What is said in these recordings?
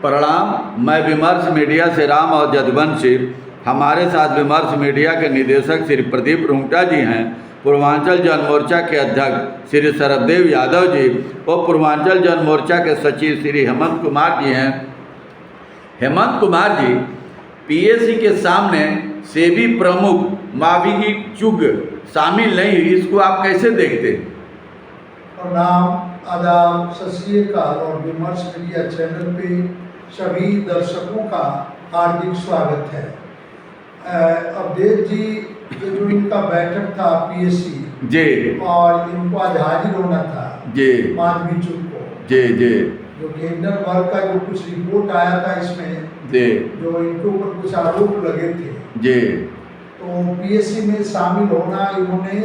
प्रणाम। मैं विमर्श मीडिया से राम और जदवंशी। हमारे साथ विमर्श मीडिया के निदेशक श्री प्रदीप रुंगटा जी हैं, पूर्वांचल जन मोर्चा के अध्यक्ष श्री सरबदेव यादव जी और पूर्वांचल जन मोर्चा के सचिव श्री हेमंत कुमार जी हैं। हेमंत कुमार जी, पीएसी के सामने सेबी प्रमुख मावी चुग शामिल नहीं, इसको आप कैसे देखते हैं? प्रणाम, आदाब, सत श्री अकाल और विमर्श मीडिया चैनल पे सभी दर्शकों का हार्दिक स्वागत है। अवधेश जी, ये जो इनका बैठक था पीएससी जी, और इनको आज हाजिर होना था जी, माधवी चुग को, जी, जी, जो केंद्र वर्ग का जो कुछ रिपोर्ट आया था इसमें, जी, जो इनके ऊपर कुछ आरोप लगे थे, जी, तो पीएससी में शामिल होना इन्होंने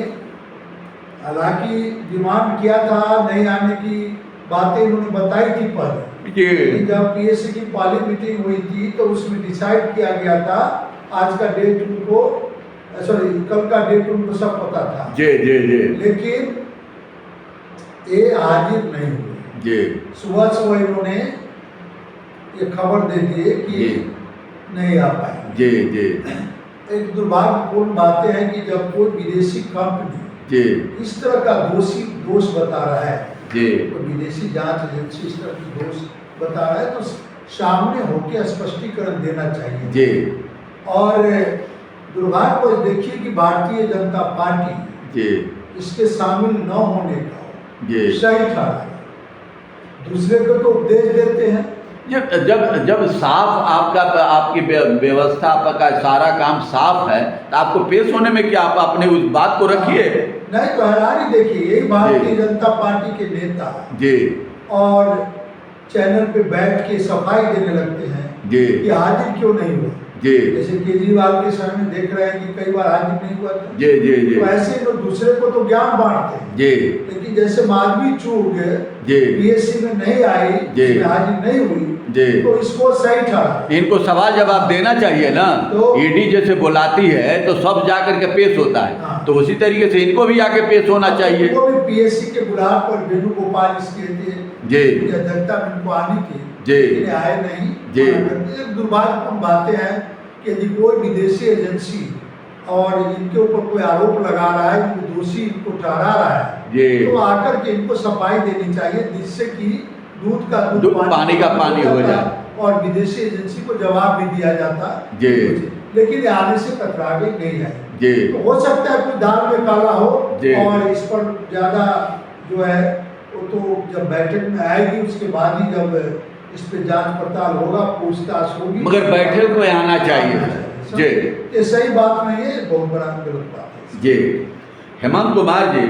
हालांकि डिमांड किया था, नहीं आने की बातें इन्होंने बताई थी पहले। जी, जब पीएससी की पहली मीटिंग हुई थी तो उसमें डिसाइड किया गया था, आज का डेट उनको कल का डेट उनको सब पता था। जी, जी, जी, लेकिन ये हाजिर नहीं हुए। जी, सुबह इन्होंने ये खबर दे दिए कि जी, नहीं आ पाए। जी, जी, एक दुर्भाग्यपूर्ण बातें हैं कि जब कोई विदेशी कंपनी जी, इस तरह का दोष बता रहा है, जी, तो विदेशी जांच एजेंसी इस तरह की दोष बता रहा है तो सामने होकर स्पष्टीकरण देना चाहिए। जी, और दुर्भाग्य को देखिए कि भारतीय जनता पार्टी जी, इसके शामिल न होने का जी। सही ठहरा। दूसरे को तो उपदेश देते हैं। जब साफ आपकी व्यवस्था, आपका सारा काम साफ है तो आपको पेश होने में क्या, आप अपने उस बात को रखिए। नहीं तो हैरानी देखिए, यही भारतीय जनता पार्टी के नेता जी, और चैनल पे बैठ के सफाई देने लगते हैं जी, कि हाजिर क्यों नहीं हुआ। जी, जैसे केजरीवाल के समय में देख रहे हैं कि कई बार हाजिर नहीं हुआ था। जी, जी, जी, तो ऐसे लोग दूसरे को तो ज्ञान बांटते हैं, जी, लेकिन जैसे माधवी चुग जी, पीएससी में नहीं आई, जी, इसमें हाजिर नहीं हुई, जी, तो इसको सही ठहरा। इनको सवाल जवाब देना चाहिए ना। तो ईडी जैसे बुलाती है तो सब जा करके पेश होता है, हाँ। तो उसी तरीके से इनको भी आके पेश होना चाहिए। वो भी पीएससी के बुलाव पर वेणुगोपाल इसके थे, जी, अध्यक्षता में इनको आनी थी, जी, लेकिन आए नहीं। जी। एक दुर्भाग्यपूर्ण बातें हैं कि यदि कोई विदेशी एजेंसी और इनके ऊपर कोई आरोप लगा रहा है, कोई दोषी इनको ठहरा रहा है, जी, तो आकर के इनको सफाई देनी चाहिए, जिससे कि दूध का दूध, पानी का पानी हो जाए और विदेशी एजेंसी को जवाब भी दिया जाता। जी, लेकिन ये आने से कतरा के नहीं आए। जी, तो हो सकता है कुछ दाल में काला हो जी। और इस पर ज़्यादा जो है वो तो जब बैठक में आएगी उसके बाद ही जब इस पे जांच पड़ताल होगा, पूछताछ होगी, मगर बैठक में आना चाहिए। जी, ये सही बात नहीं है, बहुत बड़ा गलत बात है। जी। हेमंत कुमार जी,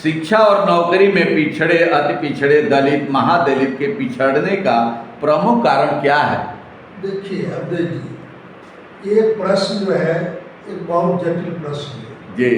शिक्षा और नौकरी में पिछड़े, अति पिछड़े दलित, महादलित के पिछड़ने का प्रमुख कारण क्या है? देखिए अवधेश जी, ये प्रश्न जो है एक बहुत जटिल प्रश्न है। जी,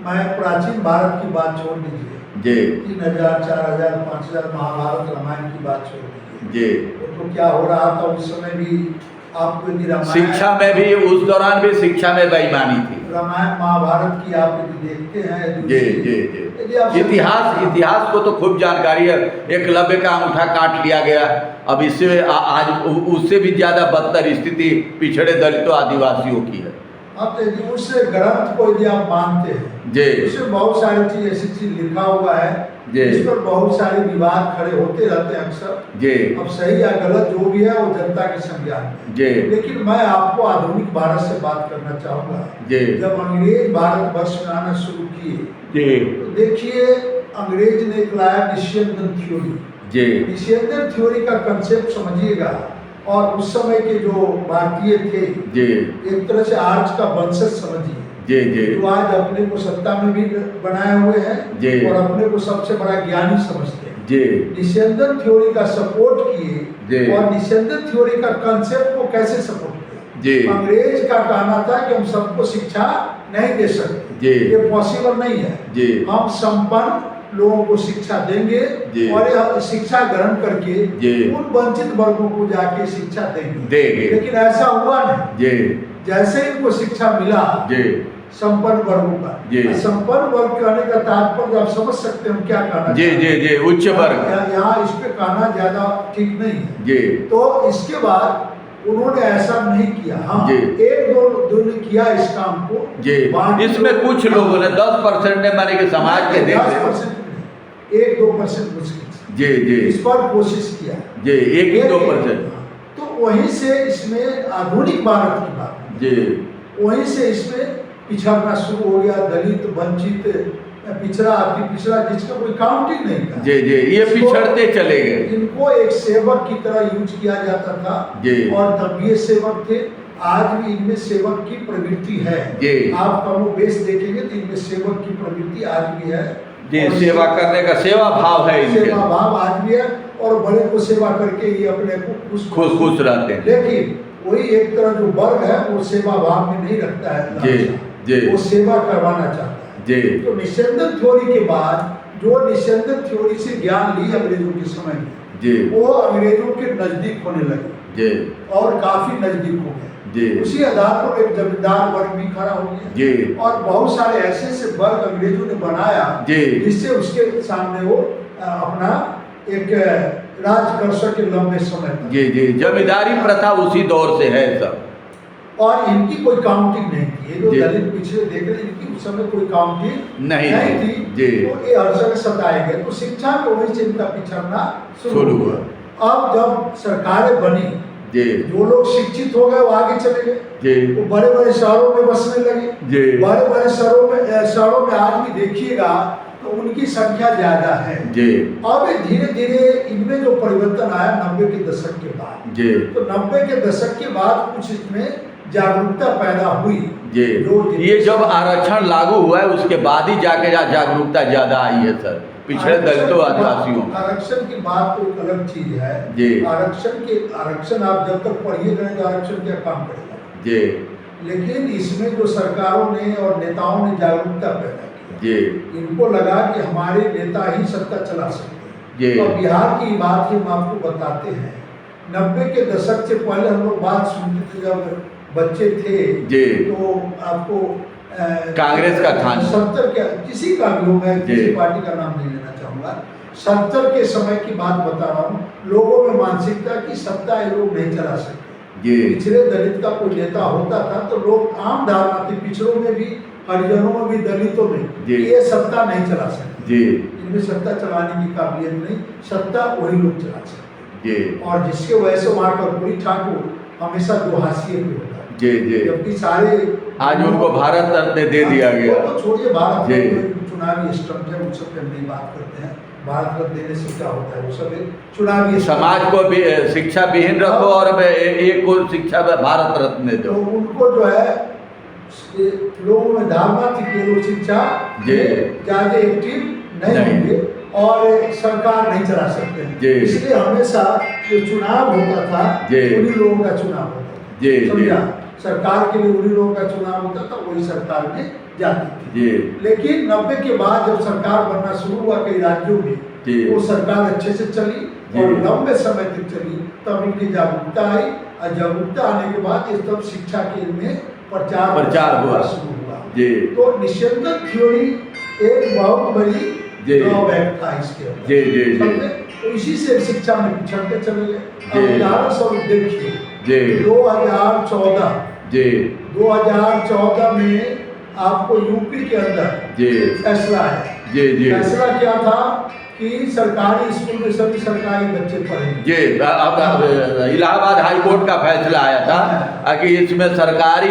मैं प्राचीन भारत की बात छोड़ दीजिए, जी, 3000, 4000, 5000 महाभारत रामायण की बात छोड़ दीजिए, जी। तो क्या हो रहा था उस समय भी आपको यदि रामायण, शिक्षा में भी उस दौरान भी शिक्षा में बेईमानी थी। रामायण महाभारत की आप यदि देखते हैं, जी, जी, यदि जी। आप इतिहास को तो खूब जानकारी है। एकलव्य का अंगूठा काट लिया गया। अब इससे आज उससे भी ज्यादा बदतर स्थिति पिछड़े दलितों आदिवासियों की है। अब यदि उस ग्रंथ को यदि आप मानते हैं, जी, उसमें बहुत सारी चीज ऐसी चीज लिखा हुआ है जी, जिस पर बहुत सारे विवाद खड़े होते रहते हैं अक्सर। जी, अब सही या गलत जो भी है वो जनता के संज्ञान में। जी, लेकिन मैं आपको आधुनिक भारत से बात करना चाहूँगा। जी, जब अंग्रेज भारत वर्ष में आना शुरू किए, जी, तो देखिए अंग्रेज ने एक लाया निस्यंदन थ्योरी। जी, निस्यंदन थ्योरी का कंसेप्ट समझिएगा, और उस समय के जो भारतीय थे, जी, एक तरह से आर्च का वंशज समझिए, जी, जी, जो आज अपने को सत्ता में भी बनाए हुए हैं जी, और अपने को सबसे बड़ा ज्ञानी समझते हैं। जी, निस्यंदन थ्योरी का सपोर्ट किए, जी, और निस्यंदन थ्योरी का कंसेप्ट को कैसे सपोर्ट किया? जी, अंग्रेज का कहना था कि हम सबको शिक्षा नहीं दे सकते, जी, ये पॉसिबल नहीं है। जी, हम संपन्न लोगों को शिक्षा देंगे जी, और यह शिक्षा ग्रहण करके जी, उन वंचित वर्गों को जाके शिक्षा देंगे। देंगे। लेकिन ऐसा हुआ नहीं। जी, जैसे इनको शिक्षा मिला, जी, संपन्न वर्गों जी। का। संपन्न वर्ग कहने का तात्पर्य आप समझ सकते हैं हम क्या कहना जी चाहते हैं। जी जी, उच्च वर्ग। यहाँ इस पे कहना ज्यादा ठीक नहीं है। जी तो इसके बाद उन्होंने ऐसा नहीं किया। हाँ, जी। एक दो ने किया इस काम को जी, बाकी इसमें कुछ लोगों ने 10% ने माने कि समाज के देख 10% नहीं, 1-2% मुश्किल से जी जी इस पर कोशिश किया। जी, 1-2%। तो वहीं से इसमें आधुनिक भारत की बात, जी वहीं से इसमें पिछड़ना शुरू हो गया। दलित, वंचित, पिछड़ा, अति पिछड़ा, जिसका कोई काउंटिंग नहीं था। जी जी, ये पिछड़ते चले गए। इनको एक सेवक की तरह यूज किया जाता था जी। और तब ये सेवक थे। आज भी इनमें सेवक की प्रवृत्ति है। जी। आप कमो बेश देखेंगे तो इनमें सेवक की प्रवृत्ति आज भी है। जी, और सेवा करने का सेवा भाव है इनके। सेवा भाव आज भी है और बड़े को सेवा करके ये अपने को खुश रहते हैं। लेकिन वही एक तरह जो वर्ग है वो सेवा भाव में नहीं रखता है। जी जी, वो सेवा करवाना चाहता है। जी तो निस्यंदन थ्योरी के बाद जो निस्यंदन थ्योरी से ज्ञान ली अंग्रेजों के समय में, जी, वो अंग्रेजों के नजदीक होने लगे जी और काफी नजदीक हो गए। जी, उसी आधार पर एक जमींदार वर्ग भी खड़ा हो गया। जी और बहुत सारे ऐसे वर्ग अंग्रेजों ने बनाया जी, जिससे उसके सामने वो अपना एक राज कर सके लंबे समय तक। जी जी, जमींदारी प्रथा उसी दौर से है सब। और इनकी कोई काउंटिंग नहीं थी। ये जो जी। दलित पिछड़े देख रहे हैं, इनकी उस समय कोई काउंटिंग नहीं थी। जी। तो ये हर जगह सताए गए। तो शिक्षा में वहीं से इनका पिछड़ना शुरू हुआ। अब जब सरकारें बनी, जी जो लोग शिक्षित हो गए वो आगे चले गए। जी, वो बड़े बड़े शहरों में बसने लगे। जी बड़े बड़े शहरों में आज भी देखिएगा तो उनकी संख्या ज्यादा है। जी, अब धीरे धीरे इनमें जो परिवर्तन आया 90 के दशक के बाद, जी तो 90 के दशक के बाद कुछ इसमें जागरूकता पैदा हुई। जी, ये जब आरक्षण लागू हुआ है उसके बाद ही जाके जागरूकता ज्यादा आई है सर, पिछड़े दलितों आदिवासियों में। आरक्षण की बात तो एक अलग चीज है। जी। आरक्षण आप जब तक पढ़िए करें तो आरक्षण क्या काम करेगा। जी लेकिन इसमें जो सरकारों ने और नेताओं ने जागरूकता पैदा की, जी, इनको लगा कि हमारे नेता ही सत्ता चला सकते हैं। जी। तो बिहार की बात हम आपको बताते हैं। 90 के दशक से पहले हम लोग बात सुनते थे जब बच्चे थे। जी। तो आपको कांग्रेस का था। 70 के किसी का भी हो, मैं जी। किसी पार्टी का नाम नहीं लेना चाहूंगा। 70 के समय की बात बता रहा हूँ। लोगों में मानसिकता की सत्ता ये लोग नहीं चला सकते। जी, पिछड़े दलित का कोई नेता होता था तो लोग आम धारणा थी पिछड़ों में भी, हरिजनों में भी, दलितों में, जी। ये सत्ता नहीं चला सकते। जी, इनमें सत्ता चलाने की काबिलियत नहीं, सत्ता वही लोग चला सकते। जी, और जिसके वजह से वहाँ कर्पूरी ठाकुर हमेशा दुहासिये पे होता है। जी, जी। जबकि सारे आज उनको भारत रत्न दे दिया गया। वो तो छोड़िए, भारत जी। रत्न चुनावी स्टंट है, उन सब पे हम नहीं बात करते हैं। भारत रत्न देने से क्या होता है, वो सब एक चुनावी समाज को भी शिक्षा विहीन रखो और एक को शिक्षा में भारत रत्न दो। तो उनको जो है लोगों में धारणा थी कि लोग शिक्षा जी। ज्यादा एक्टिव नहीं नहीं। होंगे और सरकार नहीं चला सकते हैं। जी। इसलिए हमेशा जो चुनाव होता था जी। उन्हीं लोगों का चुनाव होता था। जी, जी। समझा? सरकार के लिए उन्हीं लोगों का चुनाव होता था, वही सरकार में जाती थी। जी, लेकिन 90 के बाद जब सरकार बनना शुरू हुआ कई राज्यों में, जी। वो सरकार अच्छे से चली जी। और लंबे समय तक चली। तब इनकी जागरूकता आई और जागरूकता आने के बाद ये तब शिक्षा के इनमें प्रचार हुआ। शुरू हुआ। जी। तो निस्यंदन थ्योरी एक बहुत बड़ी जी। ड्रॉबैक था इसके अंदर। जी, जी, जी। समझे? तो इसी से शिक्षा में पिछड़ते चले गए। जी। अब उदाहरण स्वरूप देखिए, जी। 2014 में आपको यूपी के अंदर जी। एक फैसला है। जी, जी, फैसला क्या था कि सरकारी स्कूल में सभी सरकारी बच्चे पढ़ेंगे। जी। अब इलाहाबाद हाई कोर्ट का फैसला आया था कि इसमें सरकारी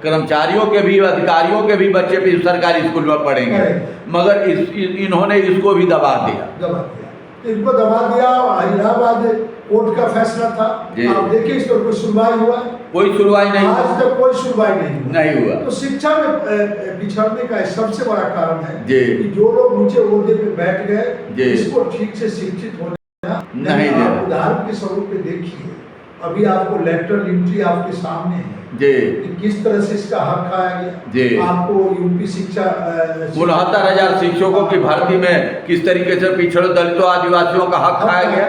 कर्मचारियों के भी, अधिकारियों के भी बच्चे भी सरकारी स्कूल में पढ़ेंगे, मगर इन्होंने इसको भी दबा दिया। इनको दबा दिया। इलाहाबाद कोर्ट का फैसला था। जी। आप देखिए इस पर कोई सुनवाई हुआ? कोई सुनवाई नहीं, आज तक कोई सुनवाई नहीं हुआ। तो शिक्षा में बिछड़ने का सबसे बड़ा कारण है जी। कि जो लोग ऊंचे ओहदे पे बैठ गए, जी। इसको ठीक से शिक्षित होने नहीं दे। आप उदाहरण के स्वरूप पे देखिए, अभी आपको लेटरल एंट्री आपके सामने है जी। कि किस तरह से इसका हक खाया गया। जी। आपको यूपी शिक्षा 69,000 शिक्षकों की भर्ती में किस तरीके से पिछड़े दलितों आदिवासियों का हक खाया गया।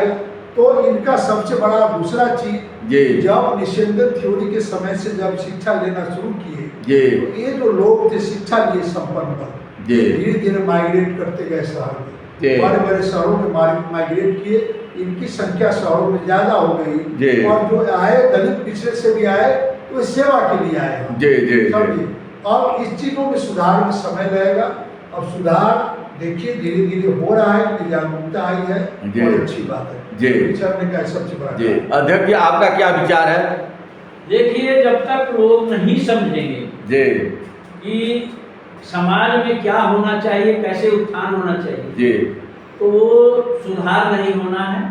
तो इनका सबसे बड़ा दूसरा चीज, जी जब निषेधन थ्योरी के समय से जब शिक्षा लेना शुरू किए, जी तो ये जो लोग थे शिक्षा लिए संपन्न वर्ग, जी धीरे धीरे माइग्रेट करते गए शहर जी। में, बड़े बड़े शहरों में माइग्रेट किए, इनकी संख्या शहरों में ज्यादा हो जी। गई, और जो आए दलित पिछड़े से भी आए तो सेवा के लिए आए हम। जी जी समझिए, अब इस चीजों में सुधार में समय लगेगा। अब सुधार देखिए धीरे धीरे हो रहा है, जागरूकता आई है, जी। बहुत अच्छी बात है। जी। विचरने का सबसे बड़ा जी। कारण। अध्यक्ष जी, आपका क्या विचार है? देखिए, जब तक लोग नहीं समझेंगे जी कि समाज में क्या होना चाहिए, कैसे उत्थान होना चाहिए, जी तो वो सुधार नहीं होना है।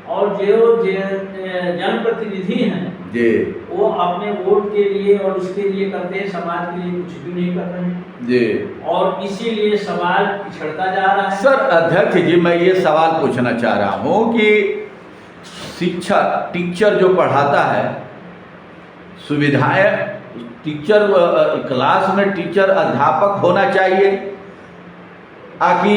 और जो जनप्रतिनिधि हैं जी वो अपने वोट के लिए और उसके लिए करते हैं, समाज के लिए कुछ भी नहीं कर रहे हैं, जी। और इसीलिए समाज पिछड़ता जा रहा है। सर अध्यक्ष जी, मैं ये सवाल पूछना चाह रहा हूँ कि शिक्षा, टीचर जो पढ़ाता है, सुविधाएं, टीचर क्लास में टीचर अध्यापक होना चाहिए, ताकि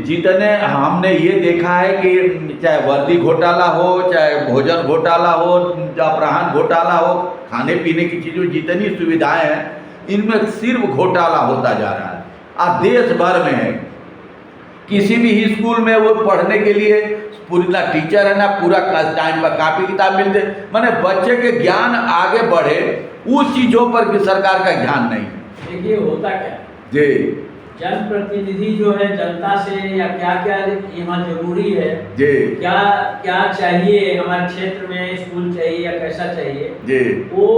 जितने हमने ये देखा है कि चाहे वर्दी घोटाला हो, चाहे भोजन घोटाला हो, अपराह्न घोटाला हो, खाने पीने की चीज़ों, जितनी सुविधाएं हैं, इनमें सिर्फ घोटाला होता जा रहा है। आज देश भर में है, किसी भी स्कूल में वो पढ़ने के लिए पूरी ना टीचर है, ना पूरा टाइम पर कापी किताब मिलते, माने बच्चे के ज्ञान आगे बढ़े उस चीज़ों पर भी सरकार का ध्यान नहीं है। देखिए होता क्या, जी जनप्रतिनिधि जो है जनता से या क्या क्या यहाँ जरूरी है, जी क्या क्या चाहिए हमारे क्षेत्र में, स्कूल चाहिए या कैसा चाहिए, जी वो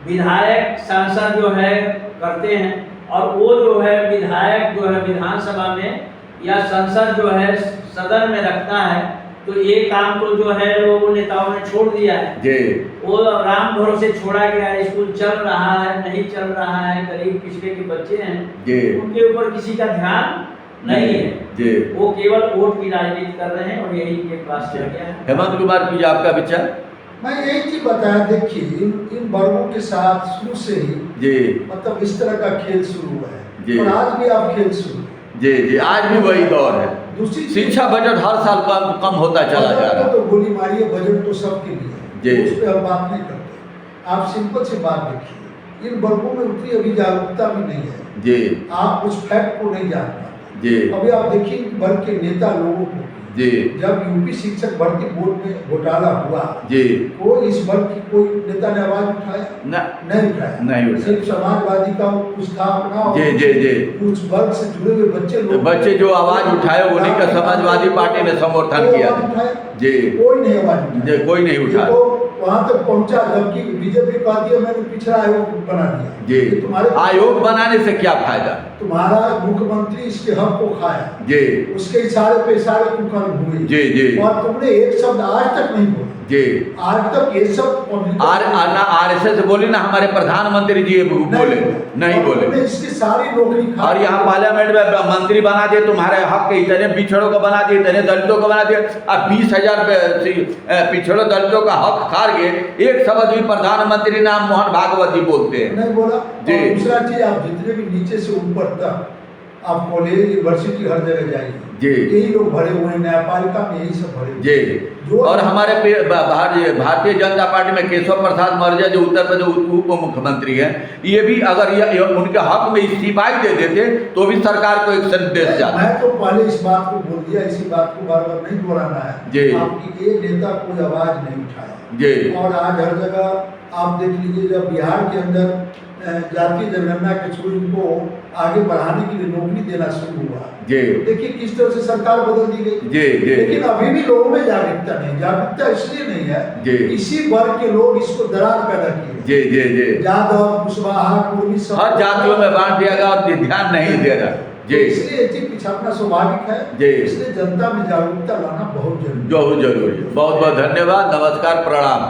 विधायक सांसद जो है करते हैं। और वो जो है विधायक जो है विधानसभा में या संसद जो है सदन में रखना है, तो ये काम तो जो है वो नेताओं ने छोड़ दिया है। जी वो राम भरोसे छोड़ा गया है, स्कूल चल रहा है नहीं चल रहा है, गरीब पिछड़े के बच्चे हैं, जी उनके ऊपर किसी का ध्यान नहीं है। जी। वो केवल वोट की राजनीति कर रहे हैं और यही के पास चल गया है। हेमंत कुमार जी, आपका विचार? मैं एक चीज बताया, देखिए इन वर्गों के साथ शुरू से ही जी मतलब इस तरह का खेल शुरू हुआ जी। है, और आज भी आप खेल शुरू है। जी जी, आज भी वही दौर है। दूसरी चीज, शिक्षा बजट हर साल कम होता चला जा रहा है। तो गोली मारिए, बजट तो सबके लिए जी। है, उस पर हम बात नहीं करते। आप सिंपल सी बात देखिए, इन वर्गों में उतनी अभी जागरूकता भी नहीं है, जी आप उस फैक्ट को नहीं जान पाते। जी अभी आप देखिए इन वर्ग के नेता लोगों को, जी जब यूपी शिक्षक भर्ती बोर्ड में घोटाला हुआ, जी, वो इस वर्ग की कोई नेता ने आवाज उठाया? न नहीं उठाया। नहीं उठाया। सिर्फ समाजवादी का कुछ था अपना, और जी जी जी, कुछ वर्ग से जुड़े हुए बच्चे लोग, बच्चे जो आवाज उठाए उन्हीं का समाजवादी पार्टी ने समर्थन किया। जी कोई नहीं आवाज उठाया। जी, कोई नहीं उठाया। तो वहां तक पहुंचा, जबकि बीजेपी कहती है मैंने पिछड़ा आयोग बना दिया। जी, ये तुम्हारे आयोग बनाने से क्या फायदा? तुम्हारा मुख्यमंत्री इसके हक को खाया, जी उसके इशारे पे इशारे कुकर्म हुए, जी जी और तुमने एक शब्द आज तक नहीं बोला। जी। आज तक ये शब्द RSS बोली ना, हमारे प्रधानमंत्री जी बोले नहीं बोले। तुमने इसकी सारी नौकरी खा, और यहाँ पार्लियामेंट में मंत्री बना दिए, तुम्हारे हक के इतने पिछड़ों को बना दिए, इतने दलितों को बना दिए। अब 20,000 पिछड़ों दलितों का हक खार गए, एक शब्द भी प्रधानमंत्री नाम मोहन भागवत जी बोलते हैं नहीं बोला। जी। और दूसरा चीज, आप जितने भी नीचे से ऊपर तक आप कॉलेज यूनिवर्सिटी हर जगह जाइए, जी यही लोग भरे हुए हैं, न्यायपालिका में यही सब भरे हुए जी। हैं। जो और हमारे भारतीय जनता पार्टी में केशव प्रसाद मौर्य जो उत्तर प्रदेश उप मुख्यमंत्री हैं, ये भी अगर ये उनके हक में इस्तीफा ही दे देते तो भी सरकार को एक संदेश जाता। मैं तो पहले इस बात को बोल दिया, इसी बात को बार बार नहीं दोहराना है। जी। आपकी एक नेता कोई आवाज नहीं उठाया, जी और आज हर जगह आप देख लीजिए, जब बिहार के अंदर जातीय जनगणना के थ्रू इनको आगे बढ़ाने के लिए नौकरी देना शुरू हुआ, जी देखिए किस तरह से सरकार बदल दी गई। जी जी लेकिन अभी भी लोगों में जागरूकता नहीं, जागरूकता इसलिए नहीं है, जी। इसी वर्ग के लोग इसको दरार पैदा किए, जी जी जी, यादव, कुशवाहा, कुर्मी, सब हर जातियों में बांट दिया गया और ध्यान नहीं दे रहा। जी, इसलिए ये चीज पिछड़ना स्वाभाविक है। जी। इसलिए जनता में जागरूकता लाना बहुत जरूरी है। बहुत जरूरी है। बहुत बहुत धन्यवाद, नमस्कार, प्रणाम।